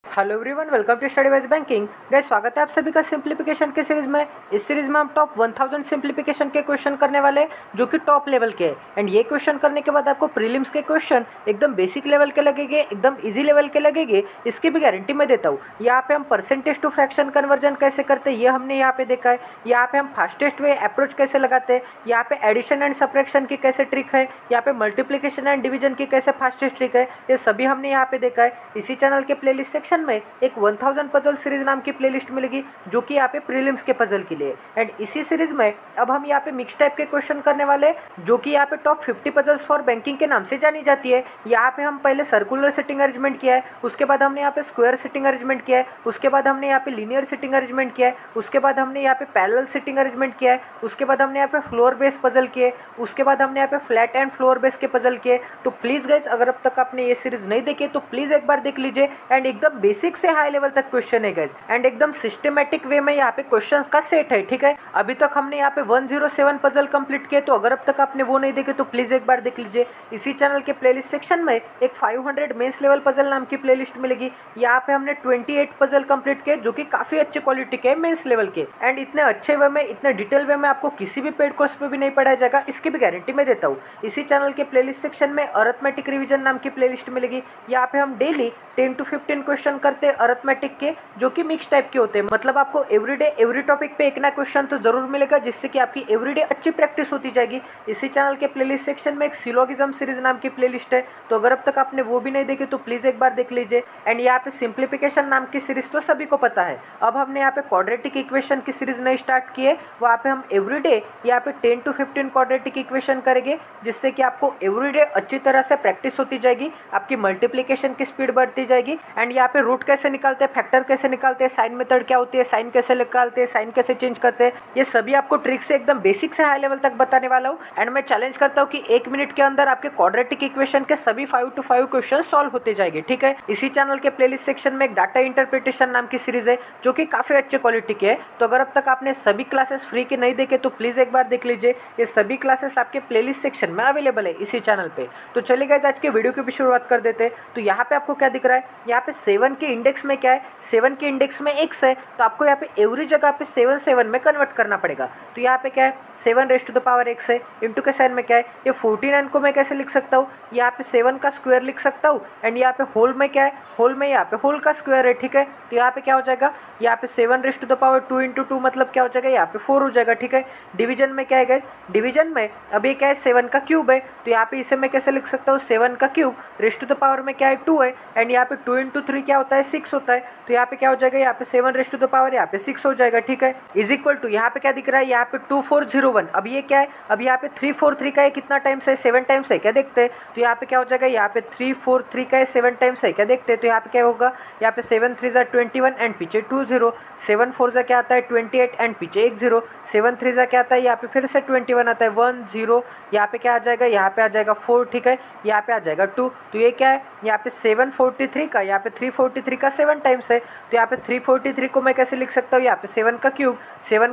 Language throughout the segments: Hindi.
Hello everyone, welcome to study wise banking. Guys, स्वागत है आप सभी का सिंप्लीफिकेशन के सीरीज में। इस सीरीज में हम टॉप 1000 सिंप्लीफिकेशन के क्वेश्चन करने वाले हैं, जो कि टॉप लेवल के हैं। एंड ये क्वेश्चन करने के बाद आपको प्रीलिम्स के क्वेश्चन एकदम बेसिक लेवल के लगेंगे, एकदम इजी लेवल के लगेंगे, इसकी भी गारंटी मैं देता हूँ। यहाँ पे हम परसेंटेज टू फ्रैक्शन कन्वर्जन कैसे करते हैं ये हमने यहाँ पे देखा है। यहाँ पे हम फास्टेस्ट वे अप्रोच कैसे लगाते हैं, यहाँ पे एडिशन एंड सब्ट्रैक्शन की कैसे ट्रिक है, यहाँ पे मल्टीप्लीकेशन एंड डिवीजन की कैसे फास्टेस्ट ट्रिक है, ये सभी हमने यहाँ पे देखा है। इसी चैनल के प्लेलिस्ट सेक्शन में एक 1000 पजल सीरीज नाम की प्लेलिस्ट मिलेगी, जो कि यहाँ पे प्रीलिम्स के पजल के लिए। एंड इसी सीरीज में अब हम यहाँ पे मिक्स टाइप के क्वेश्चन करने वाले हैं, जो कि यहाँ पे टॉप 50 पजल्स फॉर बैंकिंग के नाम से जानी जाती है। यहाँ पे हम पहले सर्कुलर सिटिंग अरेंजमेंट किया है, उसके बाद हमने यहाँ पे स्क्वायर सिटिंग अरेंजमेंट किया है, उसके बाद हमने यहाँ पे लीनियर सिटिंग अरेंजमेंट किया है, उसके बाद हमने यहाँ पे पैरेलल सिटिंग अरेंजमेंट किया है, उसके बाद हमने यहाँ पे फ्लोर बेस पजल किए, उसके बाद हमने यहाँ पे फ्लैट एंड फ्लोर बेस के पजल किए। तो प्लीज गाइज, अगर अब तक आपने ये सीरीज नहीं देखी तो प्लीज एक बार देख लीजिए। एंड एकदम बेसिक से हाई लेवल तक क्वेश्चन है गाइस, एंड एकदम सिस्टमैटिक वे में यहाँ पे क्वेश्चंस का सेट है। ठीक है, अभी तक हमने यहाँ पे 107 पजल कंप्लीट किए, तो अगर अब तक आपने वो नहीं देखे तो प्लीज एक बार देख लीजिए। इसी चैनल के प्लेलिस्ट सेक्शन में एक 500 मेंस लेवल पजल नाम की प्लेलिस्ट मिलेगी। यहाँ पे हमने 28 पजल कंप्लीट किए, जो कि काफी अच्छे क्वालिटी के मेंस लेवल के। एंड इतने अच्छे वे में, इतने डिटेल वे में आपको किसी भी पेड कोर्स पे भी नहीं पढ़ाया जाएगा, इसकी भी गारंटी मैं देता हूँ। इसी चैनल के प्लेलिस्ट सेक्शन में अरिथमेटिक रिवीजन नाम की प्लेलिस्ट मिलेगी। यहाँ पे हम डेली 10 to 15 क्वेश्चन करते हैं अरिथमेटिक के, जो कि मिक्स टाइप के होते हैं। मतलब आपको एवरीडे एवरी टॉपिक पे एक ना क्वेश्चन तो जरूर मिलेगा, जिससे कि आपकी एवरीडे अच्छी प्रैक्टिस होती जाएगी। इसी चैनल के प्लेलिस्ट सेक्शन में एक सिलोगिज्म सीरीज नाम की प्लेलिस्ट है, तो अगर अब तक आपने वो भी नहीं देखी तो प्लीज एक बार देख लीजिए। एंड यहाँ पे सिंप्लीफिकेशन नाम की सीरीज तो सभी को पता है। अब हमने यहाँ पे क्वाड्रेटिक इक्वेशन की सीरीज नहीं स्टार्ट की है, वहाँ पे हम एवरीडे यहाँ पे 10 to 15 क्वाड्रेटिक इक्वेशन करेंगे, जिससे कि आपको एवरीडे अच्छी तरह से प्रैक्टिस होती जाएगी, आपकी मल्टीप्लीकेशन की स्पीड बढ़ती जाएगी। एंड यहाँ पे रूट कैसे निकालते हैं, फैक्टर कैसे निकालते हैं, साइन मेथड क्या होती है, साइन कैसे निकालते हैं, साइन कैसे चेंज करते हैं, ये सभी आपको ट्रिक से एकदम बेसिक से हाई लेवल तक बताने वाला हूँ। एंड मैं चैलेंज करता हूँ कि 1 मिनट के अंदर आपके क्वाड्रेटिक इक्वेशन के सभी 5 to 5 क्वेश्चन सॉल्व होते जाएंगे। ठीक है, इसी चैनल के प्लेलिस्ट सेक्शन में एक डाटा इंटरप्रिटेशन नाम की सीरीज है, जो कि काफी अच्छे क्वालिटी की है। तो अगर अब तक आपने सभी क्लासेस फ्री के नहीं देखे तो प्लीज एक बार देख लीजिए। ये सभी क्लासेस आपके प्लेलिस्ट सेक्शन में अवेलेबल है इसी चैनल पे। तो चलिए गाइस, आज के वीडियो की भी शुरुआत कर देते हैं। तो यहाँ पे आपको क्या दिख रहा है, यहाँ पे 7 के इंडेक्स में क्या है, 7 के इंडेक्स में x है, तो आपको यहाँ पे एवरी जगह पे 7 में कन्वर्ट करना पड़ेगा। तो यहाँ पे क्या है, 7 है, इंटू के साइन में क्या है, ये 49 को मैं कैसे लिख सकता हूँ, यहाँ पे 7 का स्क्वायर लिख सकता हूँ। एंड यहाँ पे होल में क्या है, होल में यहाँ पे होल का स्क्वायर है। ठीक है, तो यहाँ पे क्या हो जाएगा, यहाँ पे 7 इंटू 2 मतलब क्या हो जाएगा, यहाँ पे 4 हो जाएगा। ठीक है, डिवीजन में क्या है गाइस, डिवीजन में अभी क्या है, 7 का क्यूब है, तो यहाँ पे इसे मैं कैसे लिख सकता हूँ, 7 का cube raised to the power में क्या है, 2 है। एंड यहाँ पे 2 इंटू 3 क्या होता है, 6 होता है। तो यहाँ पे क्या हो जाएगा, यहाँ पे 7 रेस्ट टू द पावर यहाँ पे 6 हो जाएगा। ठीक है, इज इक्वल टू यहाँ पे क्या दिख रहा है, यहाँ पे 2401। अब ये क्या है, अब यहाँ पे 343 का है, कितना टाइम्स है, 7 टाइम्स है क्या, देखते हैं। तो यहाँ पे क्या हो जाएगा, यहाँ पे 343 का है, 7 टाइम्स है क्या, देखते हैं। तो यहाँ पे क्या होगा, यहाँ पे 7 3 21 एंड पीछे 20, 7 4 क्या आता है 28 एंड पीछे 10, 7 3 क्या आता है, यहाँ पे फिर से 21 आता है, 1 0, यहाँ पे क्या आ जाएगा, यहाँ पे आ जाएगा 4। ठीक है, यहाँ पे आ जाएगा 2। तो ये क्या है, यहाँ पे 743 का, यहाँ पे 343 का 7 टाइम्स है, तो यहाँ पे 343 को मैं कैसे लिख सकता हूँ, यहाँ पे 7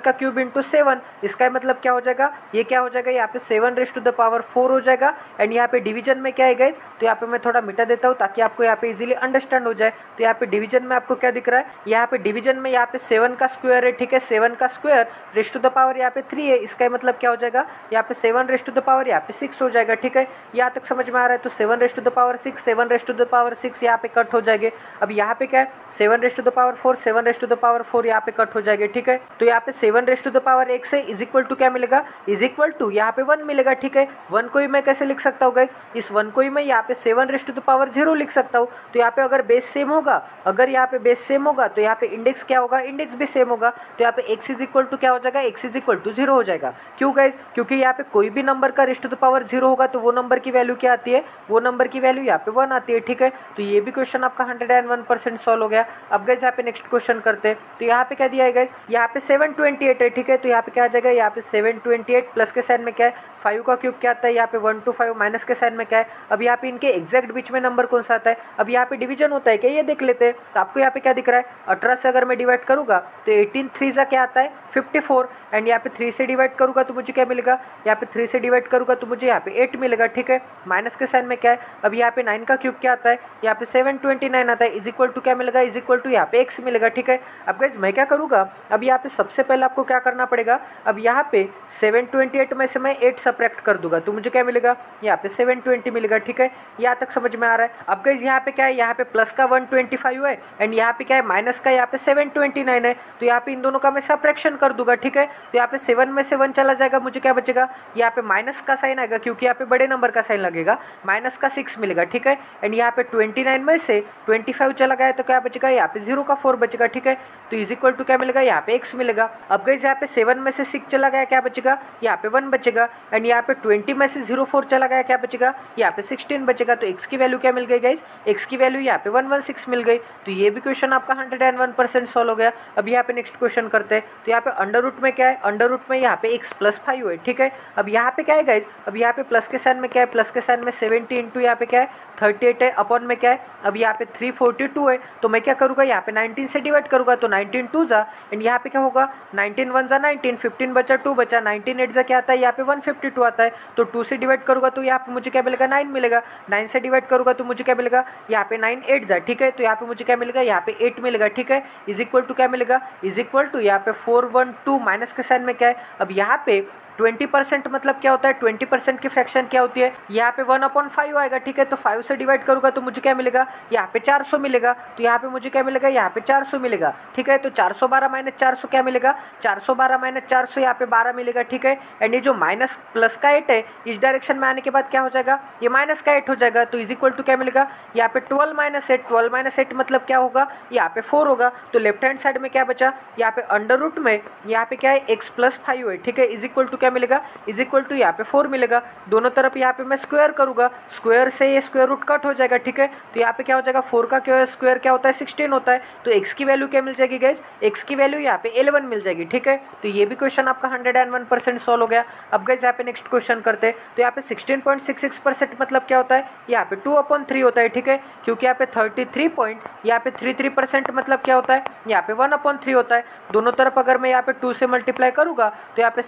का क्यूब इंटू 7, इसका मतलब क्या हो जाएगा, ये क्या हो जाएगा, यहाँ पे 7 रेस्ट टू द पावर 4 हो जाएगा। एंड यहाँ पे डिवीजन में क्या है गाइज, तो यहाँ पे मैं थोड़ा मिटा देता हूँ ताकि आपको यहाँ पे इजीली अंडरस्टैंड हो जाए। तो यहाँ पे डिवीजन में आपको क्या दिख रहा है, यहाँ पे डिवीजन में यहाँ पे 7 का स्क्वायर है। ठीक है, 7 का square raised to the power यहाँ पे 3 है, इसका मतलब क्या हो जाएगा, यहाँ पे 7 रेस्ट टू द पावर यहाँ पे 6 हो जाएगा। ठीक है, यहाँ तक समझ में आ रहा है। तो 7 raised to the power 6, 7 raised to the power 6 यहाँ पे कट हो जाएंगे। अब यहाँ पे क्या है, 7 raised to the power 4, 7 raised to the power 4 यहाँ पे कट हो जाएंगे। ठीक है, तो यहाँ पे 7 raised to the power x से इज इक्वल टू क्या मिलेगा, इज इक्वल टू यहाँ पे 1 मिलेगा। ठीक है, 1 को ही मैं कैसे लिख सकता हूँ गाइस, इस 1 को ही मैं यहाँ पे 7 रेस्ट टू द पावर 0 लिख सकता हूँ। तो यहाँ पे अगर बेस सेम होगा, अगर यहाँ पे बेस सेम होगा तो यहाँ पे इंडेक्स क्या होगा, इंडेक्स भी सेम होगा। तो यहाँ पे x इज इक्वल टू क्या हो जाएगा, x इज इक्वल टू 0 हो जाएगा। क्यों गाइस, क्योंकि यहाँ पे कोई भी नंबर का रेस्ट टू द पावर 0 होगा तो वो नंबर की वैल्यू क्या आती है, वो नंबर की वैल्यू यहाँ पे 1 आती है। ठीक है, तो ये भी क्वेश्चन आपका 101% सॉल्व हो गया। अब गाइस यहाँ पे नेक्स्ट क्वेश्चन करते हैं। तो यहाँ पे क्या दिया है गाइस, यहाँ पे 728 है। ठीक है, तो यहाँ पे क्या आ जाएगा, यहाँ पे 728 प्लस के साइन में क्या है, 5 का क्यूब क्या आता है, यहाँ पे 1 to 5 माइनस के साइन में क्या है। अब यहाँ पे इनके एग्जैक्ट बीच में नंबर कौन सा आता है, अब यहाँ पे डिवीजन होता है क्या, ये देख लेते हैं। तो आपको यहाँ पे क्या दिख रहा है, 18 से अगर मैं डिवाइड करूँगा तो 18 3 क्या आता है 54, एंड यहाँ पे 3 से डिवाइड करूँगा तो मुझे क्या मिलेगा, यहाँ पे 3 से डिवाइड करूँगा तो मुझे यहाँ पे 8 मिलेगा। ठीक है, माइनस के साइन में क्या है, अब यहाँ पे 9 का क्यूब क्या आता है, यहाँ पे 729 आता है, इज इक्वल टू क्या मिलेगा, इज इक्वल टू यहाँ पे x मिलेगा। ठीक है, अब गाइज मैं क्या करूँगा, अब यहाँ पे सबसे पहले आपको क्या करना पड़ेगा, अब यहाँ पे 728 में से मैं 8 सब्ट्रैक्ट कर दूंगा तो मुझे क्या मिलेगा, यहाँ पे 720 मिलेगा। ठीक है, यहाँ तक समझ में आ रहा है। अब गाइज यहाँ पे क्या है, यहाँ पे प्लस का 125 है एंड यहाँ पे क्या है माइनस का यहाँ पे 729 है, तो यहाँ पे इन दोनों का मैं सब्ट्रैक्शन कर दूंगा। ठीक है, तो यहाँ पे 7 में से 1 चला जाएगा, मुझे क्या बचेगा, यहाँ पे माइनस का साइन आएगा क्योंकि यहाँ पे बड़े नंबर का साइन लगेगा, माइनस का 6 मिलेगा। ठीक है, एंड यहाँ पे 29 में से 25 चला गया तो क्या बचेगा, यहाँ पे 0 का 4 बचेगा। ठीक है, तो इज इक्वल टू क्या मिलेगा, यहाँ पे x मिलेगा। अब गाइस यहाँ पे 7 में से 6 चला गया, क्या बचेगा, यहाँ पे 1 बचेगा एंड यहाँ पे 20 में से 04 चला गया, क्या बचेगा, यहाँ पे 16 बचेगा। तो x की वैल्यू क्या मिल गई गाइस, x की वैल्यू यहाँ पे 116 मिल गई। तो ये भी क्वेश्चन आपका 101% सॉल्व हो गया। अब यहाँ पे नेक्स्ट क्वेश्चन करते हैं, तो यहाँ पे अंडर रूट में क्या है, अंडर रूट में यहाँ पे x प्लस 5 है। ठीक है, अब यहाँ पे क्या है गाइस, अब यहाँ पे प्लस के साइन में क्या है, प्लस के साइन में 70 इंटू यहाँ पे क्या है 38 है, अपॉन में क्या है, अब यहाँ पे 342 है, तो मैं क्या करूँगा, यहाँ पे 19 से डिवाइड करूँगा तो 19 2 जा एंड यहाँ पे क्या होगा 19 1 जा 19, 15 बचा 2 बचा, 19 8 जा क्या आता है, यहाँ पे 152 आता है, तो 2 से डिवाइड करूँगा तो यहाँ पे मुझे क्या मिलेगा, 9 मिलेगा। 9 से डिवाइड करूँगा तो मुझे क्या मिलेगा, यहाँ पे 9 8 जा। ठीक है, तो यहाँ पे मुझे क्या मिलेगा, यहाँ पे 8 मिलेगा। ठीक है, इज इक्वल टू क्या मिलेगा, इज इक्वल टू यहाँ पे 412 माइनस के साइन में क्या है, अब यहाँ पे 20% मतलब क्या होता है, 20% की फ्रैक्शन क्या होती है, यहाँ पे 1/5 आएगा। ठीक है, तो 5 से डिवाइड करूँगा तो मुझे क्या मिलेगा, यहाँ पे 400 मिलेगा, तो यहाँ पे मुझे क्या मिलेगा, यहाँ पे 400 मिलेगा। ठीक है, तो 412 माइनस 400 क्या मिलेगा, 412 माइनस 400 यहाँ पे 12 मिलेगा। ठीक है, एंड ये जो माइनस प्लस का 8 है इस डायरेक्शन में आने के बाद क्या हो जाएगा, ये माइनस का 8 हो जाएगा, तो इज इक्वल टू क्या मिलेगा, यहाँ पे 12 माइनस 8, 12 माइनस 8 मतलब क्या होगा, यहाँ पे 4 होगा, तो लेफ्ट हैंड साइड में क्या बचा, यहाँ पे अंडर रूट में यहाँ पे क्या है x प्लस 5 है। ठीक है, इज इक्वल टू क्या मिलेगा, इज इक्वल टू यहाँ पे 4 मिलेगा। दोनों तरफ यहाँ पे मैं स्क्वायर करूँगा, स्क्वायर से ये स्क्वायर रूट कट हो जाएगा। ठीक है, तो यहाँ पे क्या हो जाएगा, 4 का क्या स्क्वायर क्या होता है, 16 होता है, तो x की वैल्यू क्या मिल जाएगी गाइस, x की वैल्यू यहाँ पे 11 मिल जाएगी। ठीक है, तो ये भी क्वेश्चन आपका 101% सॉल्व हो गया। अब गाइस यहाँ पे नेक्स्ट क्वेश्चन करते हैं, तो यहाँ पे 16.66% मतलब क्या होता है, यहाँ पे 2/3 होता है। ठीक है, क्योंकि यहाँ पे 33.33% मतलब क्या होता है, यहाँ पे 1/3 होता है। दोनों तरफ अगर मैं यहाँ पे 2 से मल्टीप्लाई करूँगा तो यहाँ पे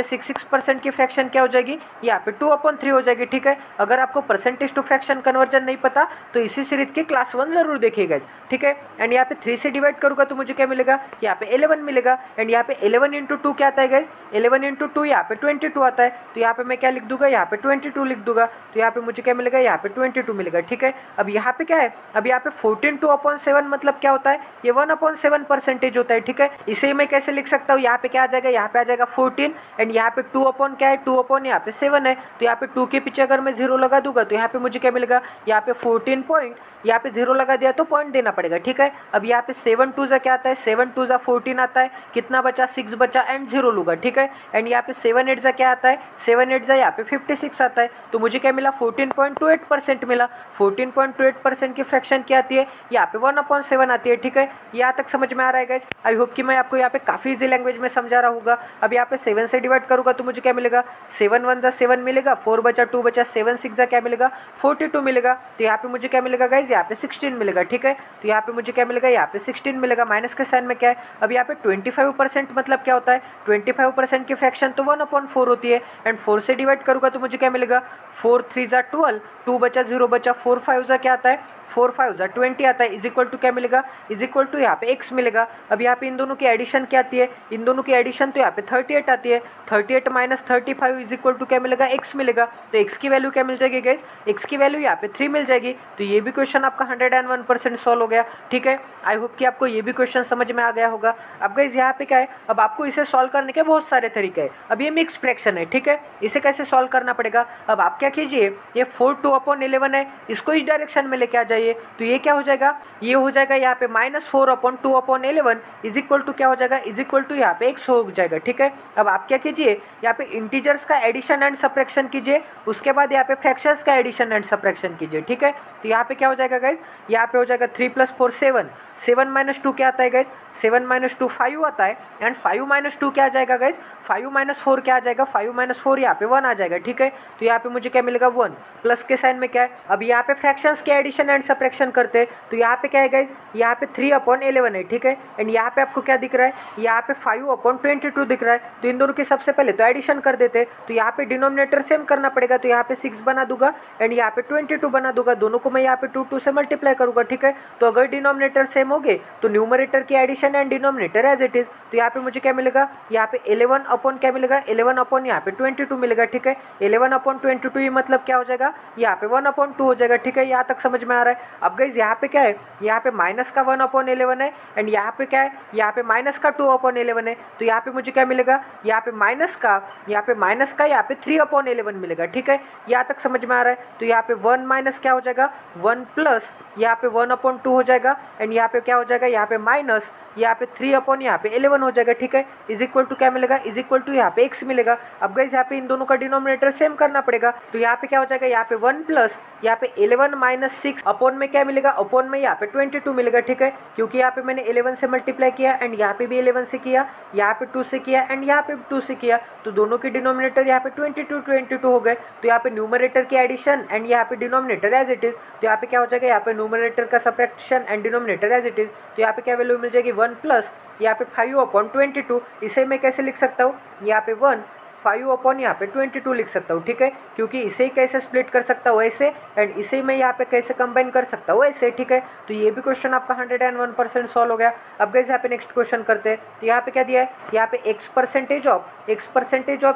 66% की फ्रैक्शन क्या हो जाएगी, यहाँ पे 2/3 हो जाएगी। ठीक है, अगर आपको परसेंटेज टू फ्रैक्शन कन्वर्जन नहीं पता तो इसी सीरीज की क्लास 1 जरूर देखिएगा। ठीक है, एंड यहाँ पे 3 से डिवाइड करूँगा तो मुझे क्या मिलेगा, यहाँ पे 11 मिलेगा एंड यहाँ पे 11 इंटू 2 क्या आता है गाइज, 11 इंटू 2 यहाँ पे 22 आता है, तो यहाँ पे मैं क्या लिख दूंगा, यहाँ पे 22 लिख दूंगा, तो यहाँ पे मुझे क्या मिलेगा, यहाँ पे 22 मिलेगा। ठीक है, अब यहाँ पे क्या है, अब यहाँ पे 14 2/7 मतलब क्या होता है, ये 1/7% होता है। ठीक है, इसे मैं कैसे लिख सकता हूँ, यहाँ पे क्या आ जाएगा, यहाँ पे आ जाएगा 14 एंड यहाँ पे 2 अपॉन क्या है, 2 अपॉन यहाँ पे 7 है, तो यहाँ पे 2 के पीछे अगर मैं 0 लगा दूंगा तो यहाँ पे मुझे क्या मिलेगा, यहाँ पे 14 पॉइंट, यहाँ पे 0 लगा दिया तो पॉइंट देना पड़ेगा। ठीक है, अब यहाँ पे 7 2 क्या आता है, 7 2 14 आता है, कितना बचा, 6 बचा एंड 0 लूँगा। ठीक है, एंड यहाँ पे 7 8 क्या आता है, 7 8 यहाँ पे 56 आता है, तो मुझे क्या मिला, 14.28% मिला। 14.28% की फ्रैक्शन क्या आती है, यहाँ पे 1/7 आती है। ठीक है, यहाँ तक समझ में आ रहा है गाइस। आई होप कि मैं आपको यहाँ पे काफ़ी इजी लैंग्वेज में समझा रहा होगा। अब यहाँ पे 7 से डिवाइड करूँगा तो मुझे क्या मिलेगा, 7 1 जा 7 मिलेगा, 4 बचा 2 बचा, 7 6 जा क्या मिलेगा, 42 मिलेगा, तो यहाँ पे मुझे क्या मिलेगा गाइस, यहाँ पे 16 मिलेगा। ठीक है, तो यहाँ पे मुझे क्या मिलेगा, यहाँ पे 16 मिलेगा, माइनस के साइन में क्या है, अब यहाँ पे 25% मतलब क्या होता है, 25% की फ्रैक्शन तो 1/4 होती है एंड 4 से डिवाइड करूँगा तो मुझे क्या मिलेगा, 4 3 जा 12, 2 बचा 0 बचा, 4 5 जा क्या आता है, 4 5 जा 20 आता है, इज इक्वल टू क्या मिलेगा, इज इक्वल टू यहाँ पे x मिलेगा। अब यहाँ पे इन दोनों की एडिशन क्या आती है, इन दोनों की एडिशन तो यहाँ पे 38 आती है, 38 माइनस 35 इज इक्वल टू क्या मिलेगा, x मिलेगा। तो x की वैल्यू क्या मिल जाएगी गाइस, x की वैल्यू यहाँ पे 3 मिल जाएगी। तो ये भी क्वेश्चन आपका 101% सॉल्व हो गया। ठीक है, आई होप कि आपको ये भी क्वेश्चन समझ में आ गया होगा। अब गाइस यहाँ पे क्या है, अब आपको इसे सॉल्व करने के बहुत सारे तरीके हैं। अब ये मिक्स फ्रैक्शन है। ठीक है, इसे कैसे सॉल्व करना पड़ेगा, अब आप क्या कीजिए, ये 4 2/11 है, इसको इस डायरेक्शन में लेके आ जाइए, तो ये क्या हो जाएगा, ये हो जाएगा यहाँ पे -4/2/11 इज इक्वल टू क्या हो जाएगा, इज इक्वल टू यहाँ पे x हो जाएगा। ठीक है, अब आप क्या कीजिए, यहाँ पे इंटीजर्स का एडिशन एंड सब्ट्रैक्शन कीजिए, उसके बाद यहाँ पे फ्रैक्शंस का एडिशन एंड सब्ट्रैक्शन कीजिए। ठीक है, तो यहाँ पे क्या हो जाएगा गाइज, यहाँ पे हो जाएगा 3 + 4 7, 7 - 2 क्या आता है गाइज, 7 - 2 5 आता है एंड 5 - 2 क्या आ जाएगा गाइज, 5 - 4 क्या आ जाएगा, 5 - 4 यहाँ पे 1 आ जाएगा। ठीक है, तो यहाँ पे मुझे क्या मिलेगा, 1 प्लस के साइन में क्या है, अब यहाँ पे फ्रैक्शंस के एडिशन एंड सब्ट्रैक्शन करते हैं, तो यहाँ पे क्या है गाइज, यहाँ पे 3/11 है। ठीक है, एंड यहाँ पे आपको क्या दिख रहा है, यहाँ पे 5/22 दिख रहा है, तो इन दोनों की सबसे पहले तो एडिशन कर देते। तो यहाँ पे डिनोमिनेटर सेम करना पड़ेगा, तो यहाँ पे 6 बना दूंगा एंड यहाँ पे 22 बना दूंगा। दोनों को मैं यहाँ पे 2 से मल्टीप्लाई करूंगा, ठीक है। तो अगर डिनोमिनेटर सेम हो गए तो न्यूमरेटर की addition and denominator as it is. तो यहाँ पे मुझे क्या मिलेगा, यहाँ पे 11 अपॉन क्या मिलेगा, 11 अपॉन यहाँ पे 22 मिलेगा, ठीक है। 11 अपॉन 22 ये मतलब क्या हो जाएगा, यहाँ पे 1 अपॉन 2 हो जाएगा, ठीक है। यहाँ तक समझ में आ रहा है। अब गाइस यहाँ पे क्या है, यहाँ पे माइनस का 1 अपॉन 11 है एंड यहाँ पे क्या है, यहाँ पे माइनस का 2 अपॉन 11 है। तो यहाँ पे मुझे क्या मिलेगा, यहाँ पे माइनस का यहाँ पे 3 अपॉन 11 मिलेगा, ठीक है। यहाँ तक समझ में आ रहा है। तो यहाँ पे 1 माइनस क्या हो जाएगा, 1 प्लस यहाँ पे 1 अपॉन 2 हो जाएगा एंड यहाँ पे क्या हो जाएगा, यहाँ पे माइनस यहाँ पे 3 अपॉन यहाँ पे 11 हो जाएगा, ठीक है। इज इक्वल टू क्या मिलेगा, इज इक्वल टू यहाँ पे x मिलेगा। अब गाइस यहाँ पे इन दोनों का डिनोमिनेटर सेम करना पड़ेगा। तो यहाँ पे क्या हो जाएगा, यहाँ पे 1 प्लस यहाँ पे 11 माइनस 6 अपॉन में क्या मिलेगा, अपॉन में यहाँ पे 22 मिलेगा, ठीक है। क्योंकि यहाँ पे मैंने 11 से मल्टीप्लाई किया एंड यहाँ पे भी 11 से किया, यहाँ पे 2 से किया एंड यहाँ पे 2 से किया। तो दोनों के डिनोमिनेटर यहाँ पे 22 हो गए। तो यहाँ पे न्यूमरेटर की एडिशन एंड यहाँ पे डिनोमिनेटर एज इट इज। तो यहाँ पे क्या हो जाएगा, यहाँ पे न्यूमरेटर का subtraction and denominator as it is. तो यहाँ पे क्या वैल्यू मिल जाएगी, 1 प्लस यहाँ पे 5 अपॉन 22। इसे मैं कैसे लिख सकता हूँ, यहाँ पे 1 5 अपॉन यहाँ पे 22 लिख सकता हूँ, ठीक है। क्योंकि इसे कैसे स्प्लिट कर सकता हूँ ऐसे एंड इसे मैं यहाँ पे कैसे कंबाइन कर सकता हूँ ऐसे, ठीक है। तो ये भी क्वेश्चन आपका 101% सॉल्व हो गया। अब गाइस यहाँ पे नेक्स्ट क्वेश्चन करते हैं। तो यहाँ पे क्या दिया है, यहाँ पे x परसेंटेज ऑफ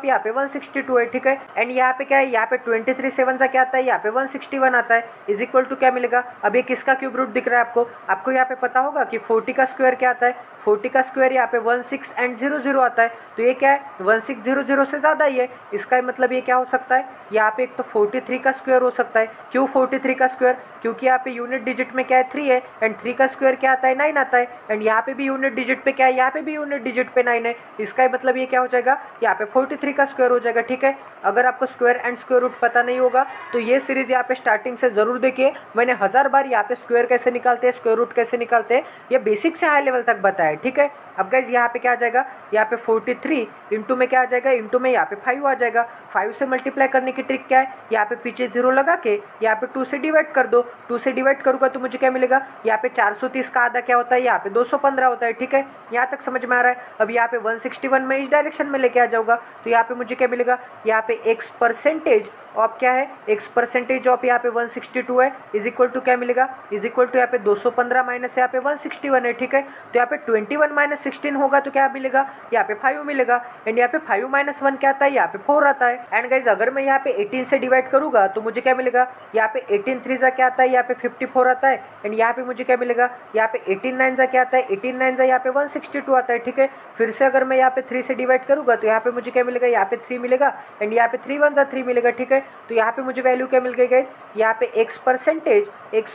यहाँ पे 162 है, ठीक है। एंड यहाँ पे क्या है, यहाँ पे 23 7 सा क्या आता है, यहाँ पे 161 आता है। इज इक्वल टू क्या मिलेगा, अब ये किसका क्यूब रूट दिख रहा है आपको यहाँ पे पता होगा कि 40 का स्क्वायर क्या आता है, 40 का स्क्वायर यहाँ पे 16 एंड 00 आता है। तो ये क्या है, 1600 से ज़्यादा ही है। इसका मतलब ये क्या हो सकता है, यहाँ पे एक तो 43 का स्क्वायर हो सकता है। क्यों 43 का स्क्वायर, क्योंकि यहाँ पे यूनिट डिजिट में क्या है 3 है एंड 3 का स्क्वायर क्या आता है 9 आता है एंड यहाँ पे भी यूनिट डिजिट पे क्या है, यहाँ पे भी यूनिट डिजिट पे 9 है। इसका मतलब ये क्या हो जाएगा, यहाँ पे 43 का स्क्वायर हो जाएगा, ठीक है। अगर आपको स्क्वायर एंड स्क्वायर रूट पता नहीं होगा तो ये सीरीज यहाँ पे स्टार्टिंग से जरूर देखिए। मैंने 1000 बार यहाँ पे स्क्वायर कैसे निकालते हैं, स्क्वायर रूट कैसे निकालते हैं, ये बेसिक से हाई लेवल तक बताया, ठीक है। अब गाइज यहाँ पे क्या आ जाएगा, यहाँ पे 43 इंटू में क्या आ जाएगा, इंटू में यहाँ पे 5 आ जाएगा। 5 से मल्टीप्लाई करने की ट्रिक क्या है, यहाँ पे पीछे 0 लगा के यहाँ पे 2 से डिवाइड कर दो। 2 से डिवाइड करूँगा तो मुझे क्या मिलेगा, यहाँ पे 430 का आधा क्या होता है, यहाँ पे 215 होता है, ठीक है। यहाँ तक समझ में आ रहा है। अब यहाँ पे 161 में इस डायरेक्शन में लेके आ जाऊँगा तो यहाँ पे मुझे क्या मिलेगा, यहाँ पे x परसेंटेज ऑफ क्या है, x परसेंटेज ऑफ यहाँ पे 162 है। इज इक्वल टू क्या मिलेगा, इज इक्वल टू यहाँ पे 215 माइनस यहाँ पे 161 है, ठीक है। तो यहाँ पे 21 माइनस 16 होगा तो क्या मिलेगा, यहाँ पे 5 मिलेगा एंड यहाँ पे 5 माइनस 1 क्या आता है, यहाँ पे 4 आता है। एंड गाइज अगर मैं यहाँ पे 18 से डिवाइड करूंगा तो मुझे क्या मिलेगा, यहाँ पे 18 3 जा क्या आता है, यहाँ पे 54 आता है एंड यहाँ पे मुझे क्या मिलेगा, यहाँ पे 18 9 जा क्या आता है, 18 9 जा यहाँ पे 162 आता है, ठीक है। फिर से अगर मैं यहाँ पे 3 से डिवाइड करूंगा तो यहाँ पे मुझे क्या मिलेगा, यहाँ पे 3 मिलेगा एंड यहाँ पे 3 1 जा 3 मिलेगा, ठीक है। तो यहाँ पे मुझे वैल्यू क्या मिल गई गाइज, यहाँ पे x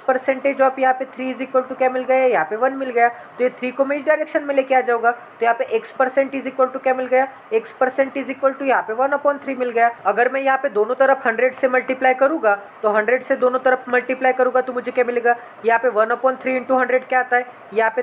परसेंटेज ऑफ यहाँ पे 3 इज इक्वल टू क्या मिल गया, यहाँ पे 1 मिल गया। तो ये 3 को मैं इस डायरेक्शन में लेके आ जाऊंगा तो यहाँ पे x% इज इक्वल टू क्या मिल गया, x% इज इक्वल टू यहाँ पे 1/3 मिल गया। अगर मैं यहाँ पे दोनों तरफ 100 से मल्टीप्लाई करूंगा तो 100 से दोनों तरफ मल्टीप्लाई करूंगा तो मुझे क्या मिलेगा, यहाँ पे 1/3 इंटू 100 क्या आता है, यहाँ पे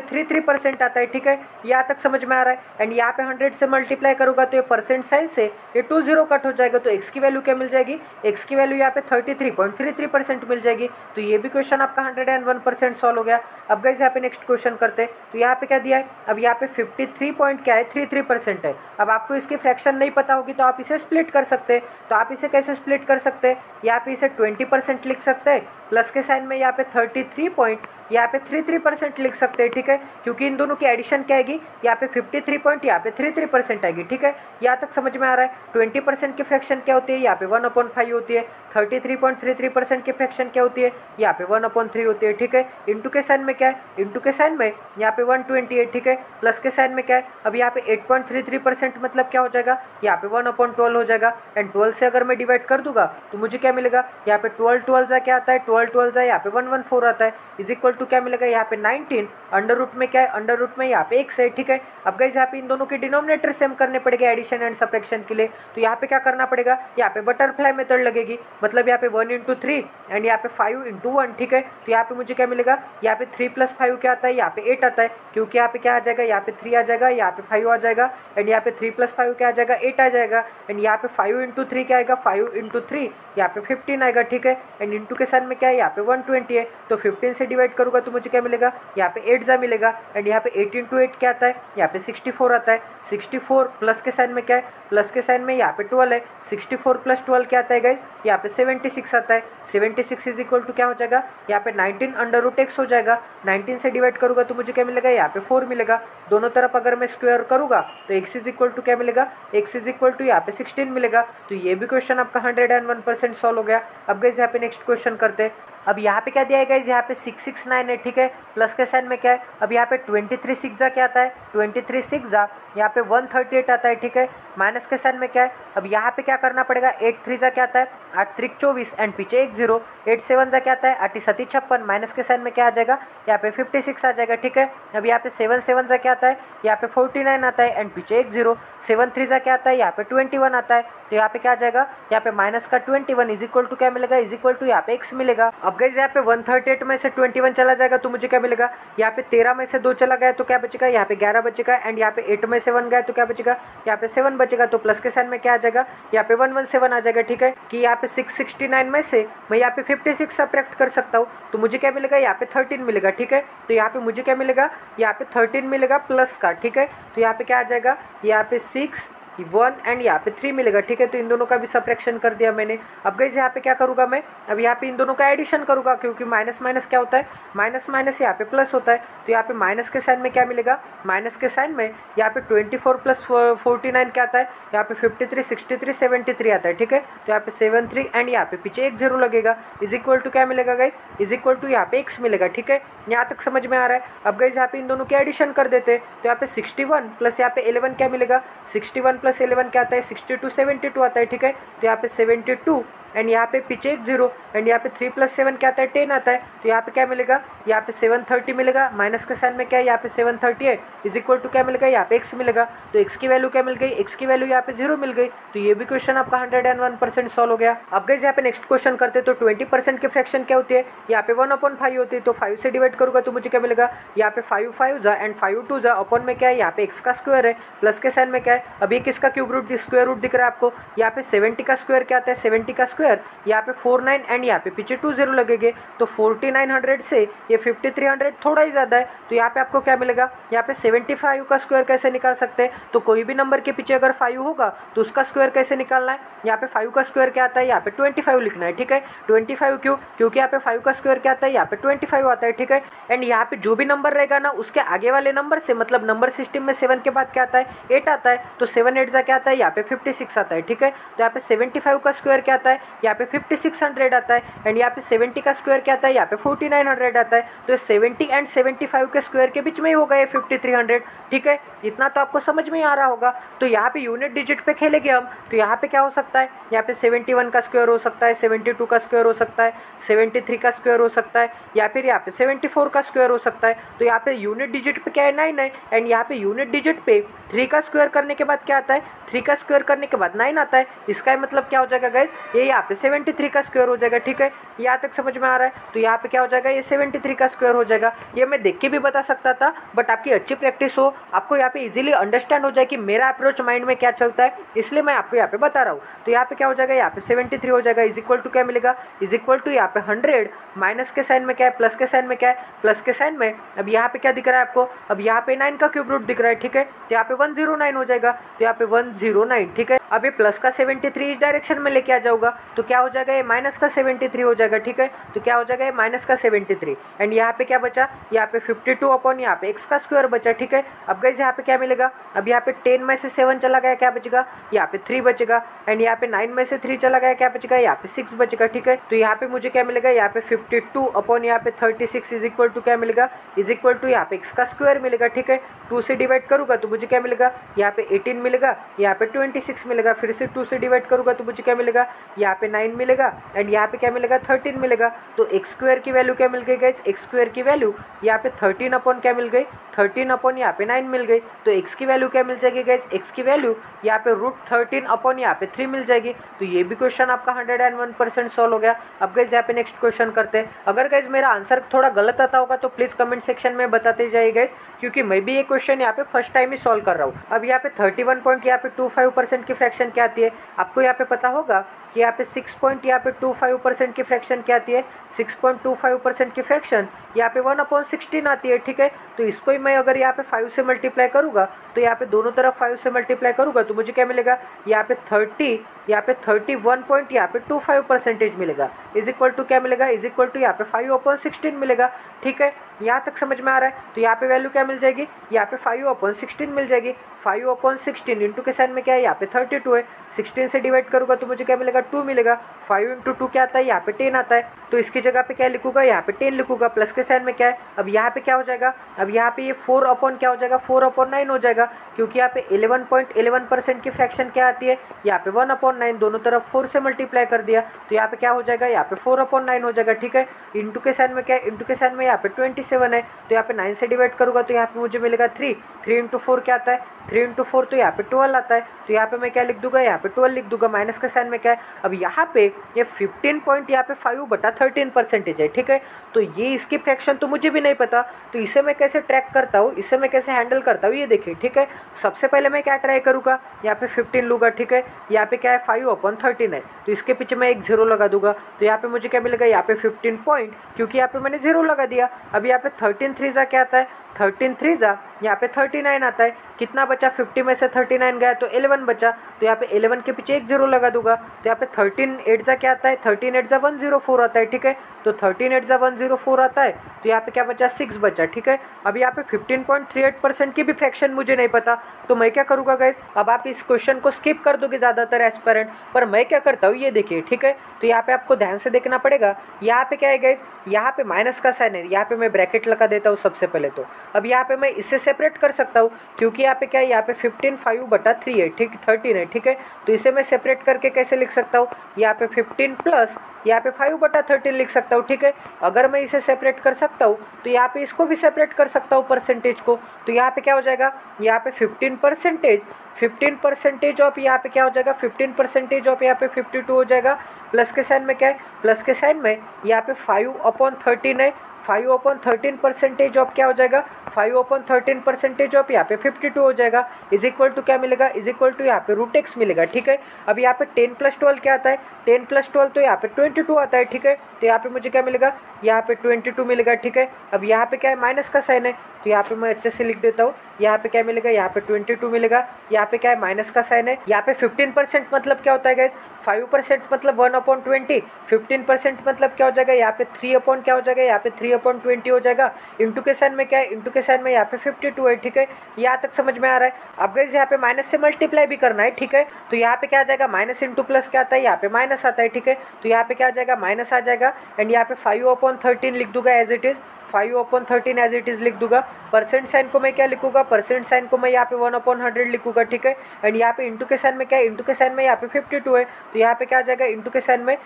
33% आता है, ठीक है। यहाँ तक समझ में आ रहा है। एंड यहाँ पे 100 से मल्टीप्लाई करूंगा तो ये परसेंट साइन से ये 20 कट हो जाएगा तो x की वैल्यू क्या मिल जाएगी, x की वैल्यू यहाँ पे 33.33% मिल जाएगी। तो ये भी क्वेश्चन आपका 101% सॉल्व हो गया। अब गाइस यहाँ पे नेक्स्ट क्वेश्चन करते हैं। तो यहाँ पे क्या दिया है, अब यहाँ पे 53.33% है। अब आपको इसकी फ्रैक्शन नहीं पता होगी तो आप इसे स्प्लिट कर सकते हैं। तो आप इसे कैसे स्प्लिट कर सकते हैं, यहाँ पे इसे 20% लिख सकते हैं, प्लस के साइन में यहाँ पे 33% लिख सकते हैं, ठीक है। क्योंकि इन दोनों की एडिशन क्या आएगी, यहाँ पे 53.33% आएगी, ठीक है। यहाँ तक समझ में आ रहा है। 20% की फ्रैक्शन क्या होती है, यहाँ पे 1/5 होती है। 33.33% की फ्रैक्शन क्या होती है, यहाँ पे 1/3 होती है, ठीक है। इंटू के साइन में क्या है, इंटू के साइन में यहाँ पे 120 है, ठीक है। प्लस के साइन में क्या है, अब यहाँ पे 8.33% मतलब क्या हो जाएगा, यहाँ पे 1/12 हो जाएगा। एंड 12 से अगर मैं डिवाइड कर दूंगा तो मुझे क्या मिलेगा, यहाँ पे 12 जा क्या आता है, 12 जा यहाँ पे 114 आता है। इज इक्वल टू क्या मिलेगा, यहाँ पे 19 अंडर रूट में क्या है, अंडर रूट में यहाँ पे x है, ठीक है। अब गाइस यहाँ पे इन दोनों के डिनोमिनेटर सेम करने पड़ेंगे एडिशन एंड सब्ट्रैक्शन के लिए। तो यहाँ पे क्या करना पड़ेगा, यहाँ पे बटरफ्लाई मेथड लगेगी, मतलब यहाँ पे 1 × 3 एंड यहाँ पे 5 × 1, ठीक है। तो यहाँ पे मुझे क्या मिलेगा, यहाँ पे 3 + 5 क्या आता है, यहाँ पे 8 आता है। क्योंकि यहाँ पे क्या आ जाएगा, यहाँ पे 3 आ जाएगा, यहाँ पे 5 आ जाएगा एंड यहाँ पे 3 + 5 क्या आ जाएगा 8 आ जाएगा। एंड यहाँ पे 5 × 3 क्या आएगा 5 × 3 यहाँ पे 15 आएगा, ठीक है। एंड इंटू के साथ में क्या है यहाँ पे 120 है, तो 15 से डिवाइड करूँगा तो मुझे क्या मिलेगा यहाँ पे 8 जा मिलेगा। एंड यहाँ पे 8 × 8 क्या आता है यहाँ पे 64 आता है। 64 प्लस के साइन में क्या है प्लस के साइन में यहाँ पे 12 है। 64 + 12 क्या आता है गाइज यहाँ पे 76 आता है। 76 इज इक्वल टू क्या हो जाएगा यहाँ पे 19 √x हो जाएगा। 19 से डिवाइड करूँगा तो मुझे क्या मिलेगा यहाँ पे 4 मिलेगा। दोनों तरफ अगर मैं स्क्वायर करूँगा तो x इज इक्वल टू क्या मिलेगा x इज इक्वल टू यहाँ पे 16 मिलेगा। तो ये भी क्वेश्चन आपका 101% सॉल्व हो गया। अब गाइज यहाँ पे नेक्स्ट क्वेश्चन करते हैं। अब यहाँ पे क्या दिया है गाइज यहाँ पे 669 है, ठीक है। प्लस के साइन में क्या है अब यहाँ पे 23 6 जा क्या आता है 23 6 जा यहाँ पे 138 आता है, ठीक है। माइनस के साइन में क्या है अब यहाँ पे क्या करना पड़ेगा 8 3 जा क्या आता है 8 3 24 एंड पीछे 1 0। 8 7 जा क्या आता है 8 7 56। माइनस के साइन में क्या आ जाएगा यहाँ पे 56 आ जाएगा, ठीक है। अब यहाँ पे 7 7 जा क्या आता है यहाँ पे 49 आता है एंड पीछे 1 0। 7 3 जा क्या आता है यहाँ पे 21 आता है। तो यहाँ पे क्या आ जाएगा यहाँ पे माइनस का 21 इज इक्वल टू क्या मिलेगा इज इक्वल टू यहाँ पे x मिलेगा। अब गाइस यहाँ पे 138 में से 21 चला जाएगा तो मुझे क्या मिलेगा यहाँ पे 13 में से 2 चला गया तो क्या बचेगा यहाँ पे 11 बचेगा। एंड यहाँ पे 8 में से 1 गया तो क्या बचेगा यहाँ पे 7 बचेगा। तो प्लस के साइन में क्या आ जाएगा यहाँ पे 117 आ जाएगा, ठीक है। कि यहाँ पे 669 में से मैं यहाँ पे 56 सब्ट्रैक्ट कर सकता हूँ तो मुझे क्या मिलेगा यहाँ पे 13 मिलेगा, ठीक है। तो यहाँ पे मुझे क्या मिलेगा यहाँ पे 13 मिलेगा प्लस का, ठीक है। तो यहाँ पे क्या आ जाएगा यहाँ पे 6 1 एंड यहाँ पे 3 मिलेगा, ठीक है। तो इन दोनों का भी सब्ट्रैक्शन कर दिया मैंने। अब गाइस यहाँ पे क्या करूँगा मैं अब यहाँ पे इन दोनों का एडिशन करूँगा क्योंकि माइनस माइनस क्या होता है माइनस माइनस यहाँ पे प्लस होता है। तो यहाँ पे माइनस के साइन में क्या मिलेगा माइनस के साइन में यहाँ पे 24 + 49 क्या आता है यहाँ पे 53 63 73 आता है, ठीक है। तो यहाँ पे 73 एंड यहाँ पे पीछे 1 0 लगेगा इज इक्वल टू क्या मिलेगा गाइस इज इक्वल टू यहाँ पे x मिलेगा, ठीक है। यहाँ तक समझ में आ रहा है। अब गाइस यहाँ पे इन दोनों की एडिशन कर देते हैं तो यहाँ पे 61 प्लस यहाँ पे 11 क्या मिलेगा 61 + 11 क्या आता है 62 72 आता है, ठीक है। तो यहाँ पे 72 एंड यहाँ पे पीछे 1 0 एंड यहाँ पे 3 + 7 क्या आता है 10 आता है। तो यहाँ पे क्या मिलेगा यहाँ पे 730 मिलेगा। माइनस के साइन में क्या है यहाँ पे 730 है इज इक्वल टू क्या मिलेगा यहाँ पे x मिलेगा। तो x की वैल्यू क्या मिल गई x की वैल्यू यहाँ पे 0 मिल गई। तो ये भी क्वेश्चन आपका 101% सॉल्व हो गया। अब गाइस यहाँ पे नेक्स्ट क्वेश्चन करते तो 20% की फ्रैक्शन क्या होती है यहाँ पे 1/5 होती है। तो 5 से डिवाइड करूँगा तो मुझे क्या मिलेगा यहाँ पे 5 5 जा एंड 5 2 जा अपॉन में क्या है यहाँ पे x का स्क्वायर है। प्लस के साइन में क्या है अब ये किसका क्यूब रूट स्क्वायर रूट दिख रहा है आपको यहाँ पे 70 का स्क्वायर क्या आता है 70 का स्क्वायर यहाँ पे 49 एंड यहाँ पे पीछे 2 0 लगेंगे। तो 4900 से ये 5300 थोड़ा ही ज़्यादा है। तो यहाँ पे आपको क्या मिलेगा यहाँ पे 75 का स्क्वायर कैसे निकाल सकते हैं। तो कोई भी नंबर के पीछे अगर 5 होगा तो उसका स्क्वायर कैसे निकालना है यहाँ पे 5 का स्क्वायर क्या आता है यहाँ पे 25 लिखना है, ठीक है। 25 क्यों क्योंकि यहाँ पे 5 का स्क्वायर क्या आता है यहाँ पे 25 आता है, ठीक है। एंड यहाँ पे जो भी नंबर रहेगा ना उसके आगे वाले नंबर से मतलब नंबर सिस्टम में 7 के बाद क्या आता है 8 आता है। तो 7 8 क्या आता है यहाँ पे 56 आता है, ठीक है। तो यहाँ पे 75 का स्क्वायर क्या आता है यहाँ पे 5600 आता है। एंड यहाँ पे 70 का स्क्वायर क्या आता है यहाँ पे 4900 आता है। तो 70 एंड 75 के स्क्वायर के बीच में ही होगा ये 5300, ठीक है। इतना तो आपको समझ में ही आ रहा होगा। तो यहाँ पे यूनिट डिजिट पे खेलेंगे हम तो यहाँ पे क्या हो सकता है यहाँ पे 71 का स्क्वायर हो सकता है 72 का स्क्वायर हो सकता है 73 का स्क्वायर हो सकता है या फिर यहाँ पे 74 का स्क्वायर हो सकता है। तो यहाँ पे यूनिट डिजिट पे क्या है 9 है एंड यहाँ पे यूनिट डिजिट पे 3 का स्क्वायर करने के बाद क्या आता है 3 का स्क्वायर करने के बाद 9 आता है। इसका मतलब क्या हो जाएगा गाइज ये यहाँ पे 73 का स्क्वायर हो जाएगा, ठीक है। यहाँ तक समझ में आ रहा है। तो यहाँ पे क्या हो जाएगा ये 73 का स्क्वायर हो जाएगा। ये मैं देख के भी बता सकता था बट आपकी अच्छी प्रैक्टिस हो आपको यहाँ पे इजीली अंडरस्टैंड हो जाए कि मेरा अप्रोच माइंड में क्या चलता है, इसलिए मैं आपको यहाँ पे बता रहा हूँ। तो यहाँ पे क्या हो जाएगा यहाँ पे 73 हो जाएगा इज इक्वल टू क्या मिलेगा इज इक्वल टू यहाँ पे 100 माइनस के साइन में क्या है प्लस के साइन में क्या है प्लस के साइन में अब यहाँ पे क्या दिख रहा है आपको अब यहाँ पे 9 का क्यूब रूट दिख रहा है, ठीक है। तो यहाँ पे 109 हो जाएगा। तो यहाँ पे 109, ठीक है। अब ये प्लस का 73 इस डायरेक्शन में लेके आ जाऊंगा तो क्या हो जाएगा ये माइनस का 73 हो जाएगा, ठीक है। तो क्या हो जाएगा ये माइनस का 73 एंड यहाँ पे क्या बचा यहाँ पे 52 अपॉन यहाँ पे x का स्क्वायर बचा, ठीक है। अब गाइस यहाँ पे क्या मिलेगा अब यहाँ पे 10 में से 7 चला गया क्या बचेगा यहाँ पे 3 बचेगा एंड यहाँ पे 9 में से 3 चला गया क्या बचेगा यहाँ पे 6 बचेगा, ठीक है। तो यहाँ पे मुझे क्या मिलेगा यहाँ पे 52 अपॉन यहाँ पे 36 इज इक्वल टू क्या मिलेगा इज इक्वल टू यहाँ पे x का स्क्वायर मिलेगा, ठीक है। 2 से डिवाइड करूँगा तो मुझे क्या मिलेगा यहाँ पे 18 मिलेगा यहाँ पे 26 मिलेगा। मिलेगा, फिर से 2 से डिवाइड करूँगा तो मुझे क्या मिलेगा, यहाँ पे 9 मिलेगा एंड यहाँ पे क्या मिलेगा 13 मिलेगा। तो एक्स स्क्वायर की वैल्यू क्या मिल गई गाइस, एक्स स्क्वायर की वैल्यू यहाँ पे 13 अपॉन क्या मिल गई, 13 अपॉन यहाँ पे 9 मिल गई। तो एक्स की वैल्यू क्या मिल जाएगी गाइस, एक्स की वैल्यू यहाँ पे √13 अपॉन यहाँ पे 3 मिल जाएगी। तो ये भी क्वेश्चन आपका 101% सॉल्व हो गया। अब गाइस यहाँ पे नेक्स्ट क्वेश्चन करते हैं। अगर गाइस मेरा आंसर थोड़ा गलत आता होगा तो प्लीज कमेंट सेक्शन में बताते जाइए गाइस, क्योंकि मैं भी ये क्वेश्चन यहाँ पे फर्स्ट टाइम ही सॉल्व कर रहा हूँ। अब यहाँ पे 31.25% की फ्रैक्शन क्या आती है, आपको यहाँ पे पता होगा कि यहाँ पे 6.25% की फ्रैक्शन क्या आती है, 6.25% की फ्रैक्शन यहाँ पे 1/16 आती है, ठीक है। तो इसको ही मैं अगर यहाँ पे 5 से मल्टीप्लाई करूँगा तो यहाँ पे दोनों तरफ 5 से मल्टीप्लाई करूँगा तो मुझे क्या मिलेगा, यहाँ पे 31.25% मिलेगा, इज इक्वल टू क्या मिलेगा, इज इक्वल टू यहाँ पे 5/16 मिलेगा, ठीक है। यहाँ तक समझ में आ रहा है। तो यहाँ पे वैल्यू क्या मिल जाएगी, यहाँ पे 5/16 मिल जाएगी। 5/16 इंटू के साइन में क्या है, यहाँ पे 32 है, 16 से डिवाइड करूँगा तो मुझे क्या मिलेगा, 2 मिलेगा। 5 इंटू 2 क्या आता है, यहाँ पे 10 आता है। तो इसकी जगह पे क्या लिखूंगा, यहाँ पे 10 लिखूंगा, प्लस के साइन में क्या है, अब यहाँ पे क्या हो जाएगा, अब यहाँ पे ये 4 अपॉन क्या हो जाएगा, 4/9 हो जाएगा, क्योंकि यहाँ पे 11.11% की फ्रैक्शन क्या आती है, यहाँ पे 1/9, दोनों तरफ 4 से मल्टीप्लाई कर दिया तो यहाँ पे क्या हो जाएगा, यहाँ पे 4/9 हो जाएगा, ठीक है। इंटू के साइन में क्या है, इंटू के साइन में यहाँ पे 27 है, तो यहाँ पे 9 से डिवाइड करूँगा तो यहाँ पे मुझे मिलेगा 3 इंटू 4 क्या आता है, 3 इंटू 4 तो यहाँ पे 12 आता है। तो यहाँ पे मैं क्या लिख दूंगा, यहाँ पे 12 लिख दूंगा, माइनस के साइन में क्या है, अब यहाँ पे ये 15.5/13% है, ठीक है। तो ये इसकी फ्रैक्शन तो मुझे भी नहीं पता, तो इसे मैं कैसे ट्रैक करता हूँ, इसे मैं कैसे हैंडल करता हूँ, ये देखिए, ठीक है। सबसे पहले मैं क्या ट्राई करूँगा, यहाँ पे 15 लूँगा, ठीक है। यहाँ पे क्या है 5/13 है, तो इसके पीछे मैं एक 0 लगा दूंगा, तो यहाँ पे मुझे क्या मिलेगा, यहाँ पे 15 पॉइंट, क्योंकि यहाँ पे मैंने 0 लगा दिया। अब यहाँ पे 13 3 क्या आता है, 13 3 यहाँ पे 39 आता है। कितना बचा, 50 में से 39 गया तो 11 बचा, तो यहाँ पे 11 के पीछे एक 0 लगा दूंगा। तो यहाँ पे 13 8 क्या आता है, 13 8 104 आता है, ठीक है। तो 13 8 104 आता है, तो यहाँ पे क्या बचा, 6 बचा, ठीक है। अब यहाँ पे 15.38% की भी फ्रैक्शन मुझे नहीं पता, तो मैं क्या करूँगा गाइस, अब आप इस क्वेश्चन को स्किप कर दोगे ज़्यादातर एस्पिरेंट, पर मैं क्या करता हूँ ये देखिए, ठीक है। तो यहाँ पे आपको ध्यान से देखना पड़ेगा, यहाँ पे क्या है गाइस, यहाँ पे माइनस का साइन है, यहाँ पे मैं ब्रैकेट लगा देता हूँ सबसे पहले। तो अब यहाँ पे मैं इससे सेपरेट कर सकता हूँ, क्योंकि यहाँ पे क्या है, यहाँ पे 15/5/3 है, ठीक, 13 है, ठीक है। तो इसे मैं सेपरेट करके कैसे लिख सकता हूँ, यहाँ पे 15 प्लस यहाँ पे 5/13 लिख सकता हूँ, ठीक है। अगर मैं इसे सेपरेट कर सकता हूँ तो यहाँ पे इसको भी सेपरेट कर सकता हूँ परसेंटेज को, तो यहाँ पे क्या हो जाएगा, यहाँ पे 15% ऑफ यहाँ पे क्या हो जाएगा, 15% ऑफ यहाँ पे 52 हो जाएगा। प्लस के साइन में क्या है, प्लस के साइन में यहाँ पे 5/13 है, 5/13% ऑफ क्या हो जाएगा, 5/13% ऑफ यहाँ पे 52 हो जाएगा, इज इक्वल टू क्या मिलेगा, इज इक्वल टू यहाँ पे √x मिलेगा, ठीक है। अब यहाँ पे 10 + 12 क्या आता है, 10 + 12 तो यहाँ पे 22 आता है, ठीक है। तो यहाँ पे मुझे क्या मिलेगा, यहाँ पे 22 मिलेगा, ठीक है। अब यहाँ पे क्या है, माइनस का साइन है, तो यहाँ पे मैं अच्छे से लिख देता हूँ, यहाँ पे क्या मिलेगा, यहाँ पे 22 मिलेगा, यहाँ पे क्या है, माइनस का साइन है। यहाँ पे 15% मतलब क्या होता है गाइस, 5% मतलब 1/20, 15% मतलब क्या हो जाएगा, यहाँ पे 3 क्या हो जाएगा, यहाँ पे 3/20 हो जाएगा। इंटू के साइन में क्या है, इंटू के साइन में यहाँ पे 52 है, ठीक है। यहाँ तक समझ में आ रहा है। अब गाइस यहाँ पे माइनस से मल्टीप्लाई भी करना है, ठीक है। तो यहाँ पे क्या आ जाएगा, माइनस इंटू प्लस क्या आता है, यहाँ पे माइनस आता है, ठीक है। तो यहाँ पे क्या आ जाएगा, माइनस आ जाएगा, एंड यहाँ पे 5/13 लिख दूंगा as it is, 5/13 as it is लिख दूंगा। परसेंट साइन को मैं क्या लिखूंगा, परसेंट साइन को मैं यहाँ पे 1/100 लिखूंगा, ठीक है। एंड यहाँ पे इंटू के साइन में क्या है, इंटू के साइन में यहाँ पे 52 है, तो यहाँ पे क्या आ जाएगा, इंटू के साइन में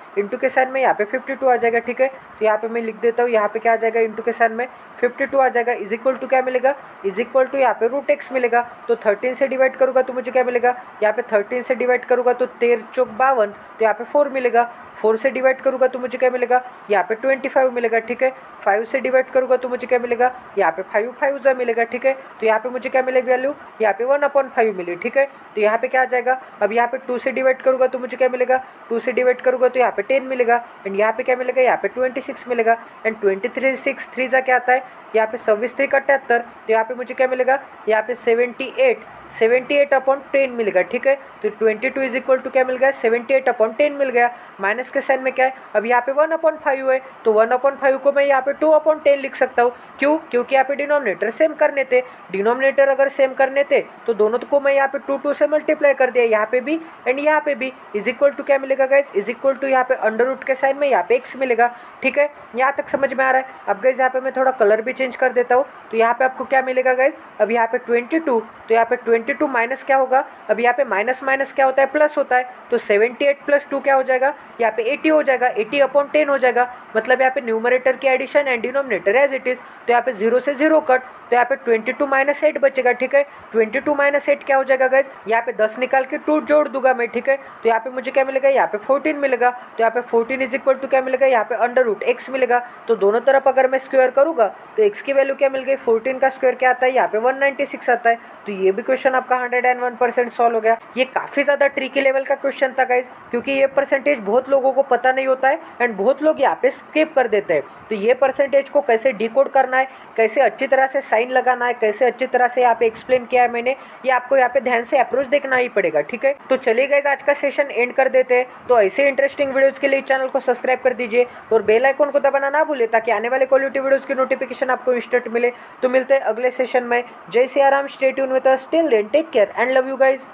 यहाँ पे 52 आ जाएगा, ठीक है। तो यहाँ पे मैं लिख देता हूँ, यहाँ पे क्या आ जाएगा, इंटू के साइन में 52 आ जाएगा, इज इक्वल टू क्या मिलेगा, इज इक्वल टू यहाँ पे √x मिलेगा। तो 13 से डिवाइड करूँगा तो मुझे क्या मिलेगा, यहाँ पे 13 से डिवाइड करूँगा तो 13 × 4 = 52, तो यहाँ पे 4 मिलेगा। 4 से डिवाइड करूँगा तो मुझे क्या मिलेगा, यहाँ पे 25 मिलेगा, ठीक है। 5 से डिवाइड करूँगा तो मुझे क्या मिलेगा, यहाँ पे 5 5 मिलेगा, ठीक है। तो यहाँ पे मुझे क्या मिलेगी वैल्यू, यहाँ पे 1/5 मिली, ठीक है। तो यहाँ पे क्या आ जाएगा, अब यहाँ पे 2 से डिवाइड करूँगा तो मुझे क्या मिलेगा, 2 से डिवाइड करूँगा तो यहाँ पे 10 मिलेगा, एंड यहाँ पे क्या मिलेगा, यहाँ पे 26 मिलेगा, एंड 23 6 3 क्या आता है, यहाँ पे 26 3 78, तो यहाँ पे मुझे क्या मिलेगा, यहाँ पे 78/10 मिलेगा, ठीक है। तो 22 इज इक्वल टू क्या मिल गया, 78/10 मिल गया। माइनस के साइन में क्या है, अब यहाँ पे 1/5 है, तो 1/5 को मैं यहाँ पे 2/10 लिख सकता हूँ। क्यों? क्योंकि यहाँ पे डिनोमिनेटर सेम करने थे। डिनोमिनेटर अगर सेम करने थे तो दोनों को मैं यहाँ पे 2 से मल्टीप्लाई कर दिया, यहाँ पे भी एंड यहाँ पे भी। इज इक्वल टू क्या मिलेगा गाइज? इज इक्वल टू यहाँ पे अंडर रूट के साइन में यहाँ पे x मिलेगा। ठीक है, यहाँ तक समझ में आ रहा है। अब गाइज यहाँ पे मैं थोड़ा कलर भी चेंज कर देता हूँ, तो यहाँ पे आपको क्या मिलेगा गाइज? अब यहाँ पे 22, तो यहाँ पे 22 माइनस क्या होगा? अब यहाँ पे माइनस माइनस क्या होता है? प्लस होता है। तो 78 प्लस 2 क्या हो जाएगा? यहाँ पे 80 हो जाएगा, 80/10 हो जाएगा। मतलब यहाँ पे न्यूमरेटर की addition and denominator as it is. तो यहाँ पे 0 से 0 कट, तो यहाँ पे 22 माइनस 8 बचेगा। ठीक है, 22 माइनस 8 क्या हो जाएगा गाइज? यहाँ पे 10 निकाल के 2 जोड़ दूंगा मैं। ठीक है, तो यहाँ पे मुझे क्या मिलेगा? यहाँ पे 14 मिलेगा। तो यहाँ पे 14 इज इक्वल टू क्या मिलेगा? यहाँ पे अंडर रूट x मिलेगा। तो दोनों तरफ अगर मैं स्क्वायर करूंगा तो x की वैल्यू क्या मिल गई? 14 का स्क्वायर क्या आता है? यहाँ पे 196 आता है। तो ये भी क्वेश्चन आपका 101% सॉल्व हो गया। ये काफी ज्यादा ट्रिकी लेवल का क्वेश्चन था गाइज, क्योंकि ये परसेंटेज बहुत लोगों को पता नहीं होता है एंड बहुत लोग यहाँ पे स्किप कर देते हैं। तो ये परसेंटेज को कैसे डिकोड करना है, कैसे अच्छी तरह से साइन लगाना है, कैसे अच्छी तरह से यहाँ पे एक्सप्लेन किया है मैंने, ये आपको यहाँ पे ध्यान से अप्रोच देखना ही पड़ेगा। ठीक है, तो चलिए गाइज आज का सेशन एंड कर देते हैं। तो ऐसे इंटरेस्टिंग वीडियोस के लिए चैनल को सब्सक्राइब कर दीजिए और बेल आइकन को दबाना ना भूले, ताकि आने वाले क्वालिटी वीडियोस की नोटिफिकेशन आपको इंस्टेंट मिले। तो मिलते हैं अगले सेशन में। जय Siya Ram, stay tune with us, till then take care and love you guys.